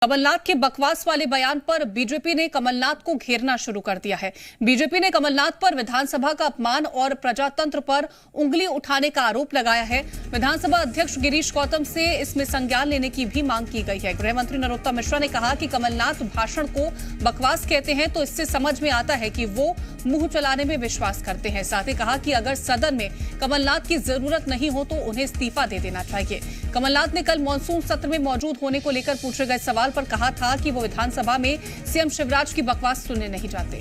कमलनाथ के बकवास वाले बयान पर बीजेपी ने कमलनाथ को घेरना शुरू कर दिया है। बीजेपी ने कमलनाथ पर विधानसभा का अपमान और प्रजातंत्र पर उंगली उठाने का आरोप लगाया है। विधानसभा अध्यक्ष गिरीश गौतम से इसमें संज्ञान लेने की भी मांग की गई है। गृह मंत्री नरोत्तम मिश्रा ने कहा कि कमलनाथ भाषण को बकवास कहते हैं तो इससे समझ में आता है कि वो मुंह चलाने में विश्वास करते हैं। साथ ही कहा कि अगर सदन में कमलनाथ की जरूरत नहीं हो तो उन्हें इस्तीफा दे देना चाहिए। कमलनाथ ने कल मॉनसून सत्र में मौजूद होने को लेकर पूछे गए सवाल पर कहा था कि वो विधानसभा में सीएम शिवराज की बकवास सुनने नहीं जाते।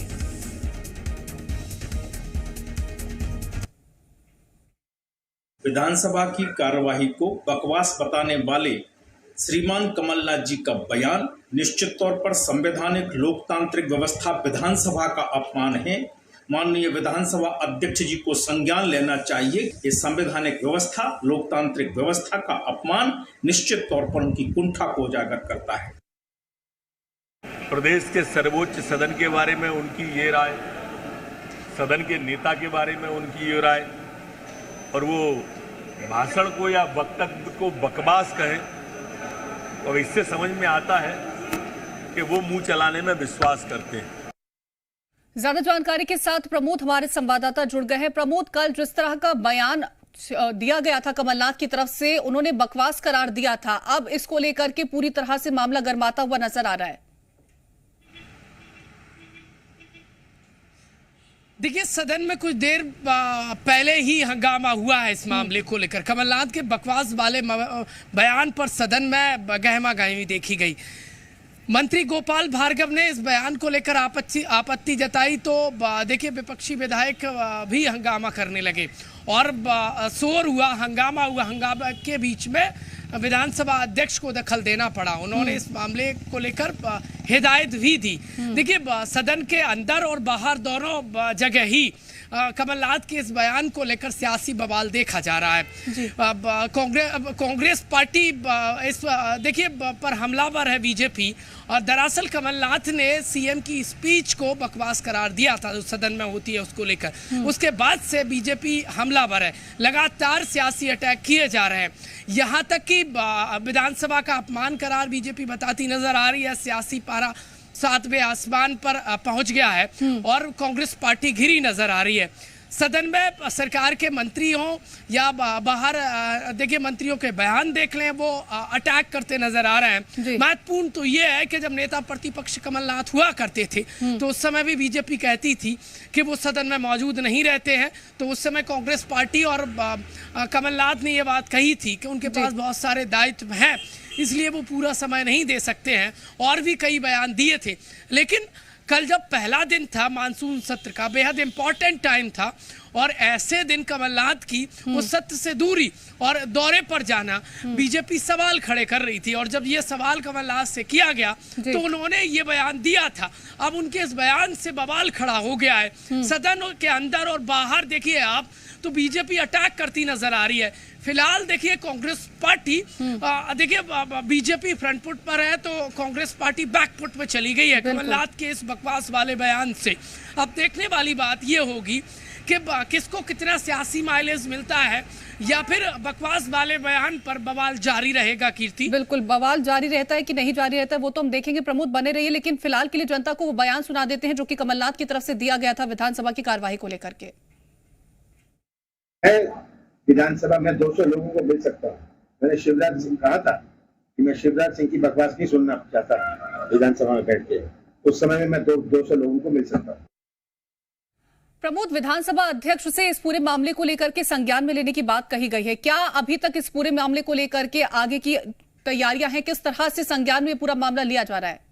विधानसभा की कार्यवाही को बकवास बताने वाले श्रीमान कमलनाथ जी का बयान निश्चित तौर पर संवैधानिक लोकतांत्रिक व्यवस्था विधानसभा का अपमान है। माननीय विधानसभा अध्यक्ष जी को संज्ञान लेना चाहिए। ये संवैधानिक व्यवस्था लोकतांत्रिक व्यवस्था का अपमान निश्चित तौर पर उनकी कुंठा को उजागर करता है। प्रदेश के सर्वोच्च सदन के बारे में उनकी ये राय, सदन के नेता के बारे में उनकी ये राय, और वो भाषण को या वक्तव्य को बकवास कहें, और इससे समझ में आता है कि वो मुंह चलाने में विश्वास करते हैं। ज्यादा जानकारी के साथ प्रमोद हमारे संवाददाता जुड़ गए हैं। प्रमोद, कल जिस तरह का बयान दिया गया था कमलनाथ की तरफ से, उन्होंने बकवास करार दिया था। अब इसको लेकर के पूरी तरह से मामला गर्माता हुआ नजर आ रहा है। देखिए, सदन में कुछ देर पहले ही हंगामा हुआ है इस मामले को लेकर। कमलनाथ के बकवास वाले बयान पर सदन में गहमा गहमी देखी गई। मंत्री गोपाल भार्गव ने इस बयान को लेकर आपत्ति जताई तो देखिए विपक्षी विधायक भी हंगामा करने लगे और शोर हुआ, हंगामा हुआ। हंगामा के बीच में विधानसभा अध्यक्ष को दखल देना पड़ा। उन्होंने इस मामले को लेकर हिदायत भी दी। देखिए, सदन के अंदर और बाहर दोनों जगह ही कमलनाथ के इस बयान को लेकर सियासी बवाल देखा जा रहा है। कांग्रेस पार्टी इस देखिए पर हमलावर है बीजेपी, और दरअसल कमलनाथ ने सीएम की स्पीच को बकवास करार दिया था जो सदन में होती है उसको लेकर। उसके बाद से बीजेपी हमलावर है। लगातार सियासी अटैक किए जा रहे हैं, यहाँ तक कि विधानसभा का अपमान करार बीजेपी बताती नजर आ रही है। सियासी पारा 7वें आसमान पर पहुंच गया है और कांग्रेस पार्टी घिरी नजर आ रही है। सदन में सरकार के मंत्री हों या बाहर देखिए मंत्रियों के बयान देख लें, वो अटैक करते नजर आ रहे हैं। महत्वपूर्ण तो ये है कि जब नेता प्रतिपक्ष कमलनाथ हुआ करते थे तो उस समय भी बीजेपी कहती थी कि वो सदन में मौजूद नहीं रहते हैं, तो उस समय कांग्रेस पार्टी और कमलनाथ ने ये बात कही थी कि उनके पास बहुत सारे दायित्व हैं, इसलिए वो पूरा समय नहीं दे सकते हैं, और भी कई बयान दिए थे। लेकिन कल जब पहला दिन था मानसून सत्र का, बेहद इंपॉर्टेंट टाइम था, और ऐसे दिन कमलनाथ की उस सत्र से दूरी और दौरे पर जाना बीजेपी सवाल खड़े कर रही थी। और जब ये सवाल कमलनाथ से किया गया तो उन्होंने ये बयान दिया था। अब उनके इस बयान से बवाल खड़ा हो गया है सदन के अंदर और बाहर। देखिए आप, तो बीजेपी अटैक करती नजर आ रही है। फिलहाल देखिए कांग्रेस पार्टी देखिए बीजेपी फ्रंट फुट पर है तो कांग्रेस पार्टी बैक फुट में चली गई है कमलनाथ के इस बकवास वाले बयान से। अब देखने वाली बात ये होगी कि किसको कितना सियासी माइलेज मिलता है, या फिर बकवास वाले बयान पर बवाल जारी रहेगा। कीर्ति, बिल्कुल, बवाल जारी रहता है कि नहीं जारी रहता है वो तो हम देखेंगे। प्रमोद, बने रहिए, लेकिन फिलहाल के लिए जनता को वो बयान सुना देते हैं जो कि कमलनाथ की तरफ से दिया गया था विधानसभा की कार्यवाही को लेकर के। विधानसभा में 200 लोगों को मिल सकता हूँ। मैंने शिवराज सिंह कहा था कि मैं शिवराज सिंह की बकवास नहीं सुनना चाहता विधानसभा में बैठ के। उस समय में मैं 200 लोगों को मिल सकता हूँ। प्रमोद, विधानसभा अध्यक्ष से इस पूरे मामले को लेकर के संज्ञान में लेने की बात कही गई है। क्या अभी तक इस पूरे मामले को लेकर के आगे की तैयारियां हैं? किस तरह से संज्ञान में पूरा मामला लिया जा रहा है?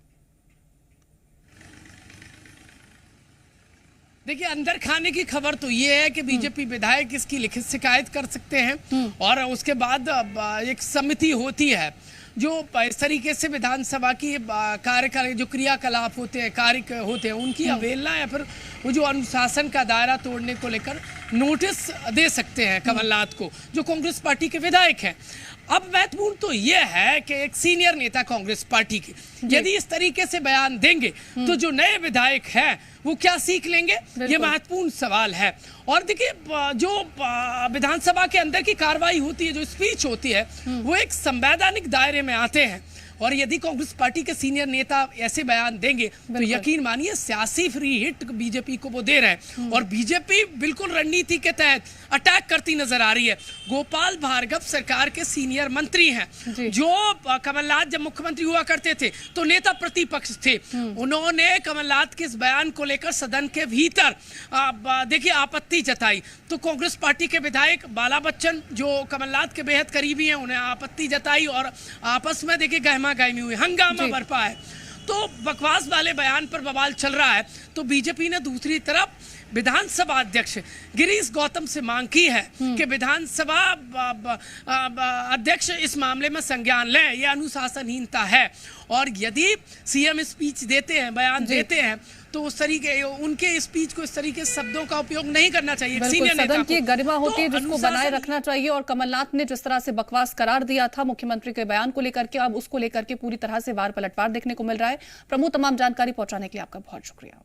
देखिए, अंदर खाने की खबर तो ये है कि बीजेपी विधायक इसकी लिखित शिकायत कर सकते हैं, और उसके बाद एक समिति होती है जो इस तरीके से विधानसभा की कार्य जो क्रियाकलाप होते हैं, कार्य होते हैं, उनकी अवहेलना या फिर वो जो अनुशासन का दायरा तोड़ने को लेकर नोटिस दे सकते हैं कमलनाथ को, जो कांग्रेस पार्टी के विधायक हैं। अब महत्वपूर्ण तो ये है कि एक सीनियर नेता कांग्रेस पार्टी के यदि इस तरीके से बयान देंगे तो जो नए विधायक हैं वो क्या सीख लेंगे, ये महत्वपूर्ण सवाल है। और देखिए, जो विधानसभा के अंदर की कार्रवाई होती है, जो स्पीच होती है, वो एक संवैधानिक दायरे में आते हैं। और यदि कांग्रेस पार्टी के सीनियर नेता ऐसे बयान देंगे तो यकीन मानिए सियासी फ्री हिट बीजेपी को वो दे रहे हैं। और बीजेपी बिल्कुल रणनीति के तहत अटैक करती नजर आ रही है। गोपाल भार्गव सरकार के सीनियर मंत्री हैं, जो कमलनाथ जब मुख्यमंत्री हुआ करते थे तो नेता प्रतिपक्ष थे। उन्होंने कमलनाथ के इस बयान को लेकर सदन के भीतर देखिए आपत्ति जताई, तो कांग्रेस पार्टी के विधायक बाला बच्चन जो कमलनाथ के बेहद करीबी हैं उन्हें आपत्ति जताई और आपस में देखिए गहमा गहमी हुई, हंगामा बरपा है। तो बकवास वाले बयान पर बवाल चल रहा है। तो बीजेपी ने दूसरी तरफ विधानसभा अध्यक्ष गिरीश गौतम से मांग की है कि विधानसभा अध्यक्ष इस मामले में संज्ञान लें, यह अनुशासनहीनता है। और यदि सीएम स्पीच देते हैं, बयान देते हैं, तो उस तरीके उनके स्पीच को इस तरीके शब्दों का उपयोग नहीं करना चाहिए। सदन की गरिमा होती है जिसको बनाए रखना चाहिए। और कमलनाथ ने जिस तरह से बकवास करार दिया था मुख्यमंत्री के बयान को लेकर के, अब उसको लेकर के पूरी तरह से वार पलटवार देखने को मिल रहा है। प्रमुख तमाम जानकारी पहुंचाने के लिए आपका बहुत शुक्रिया।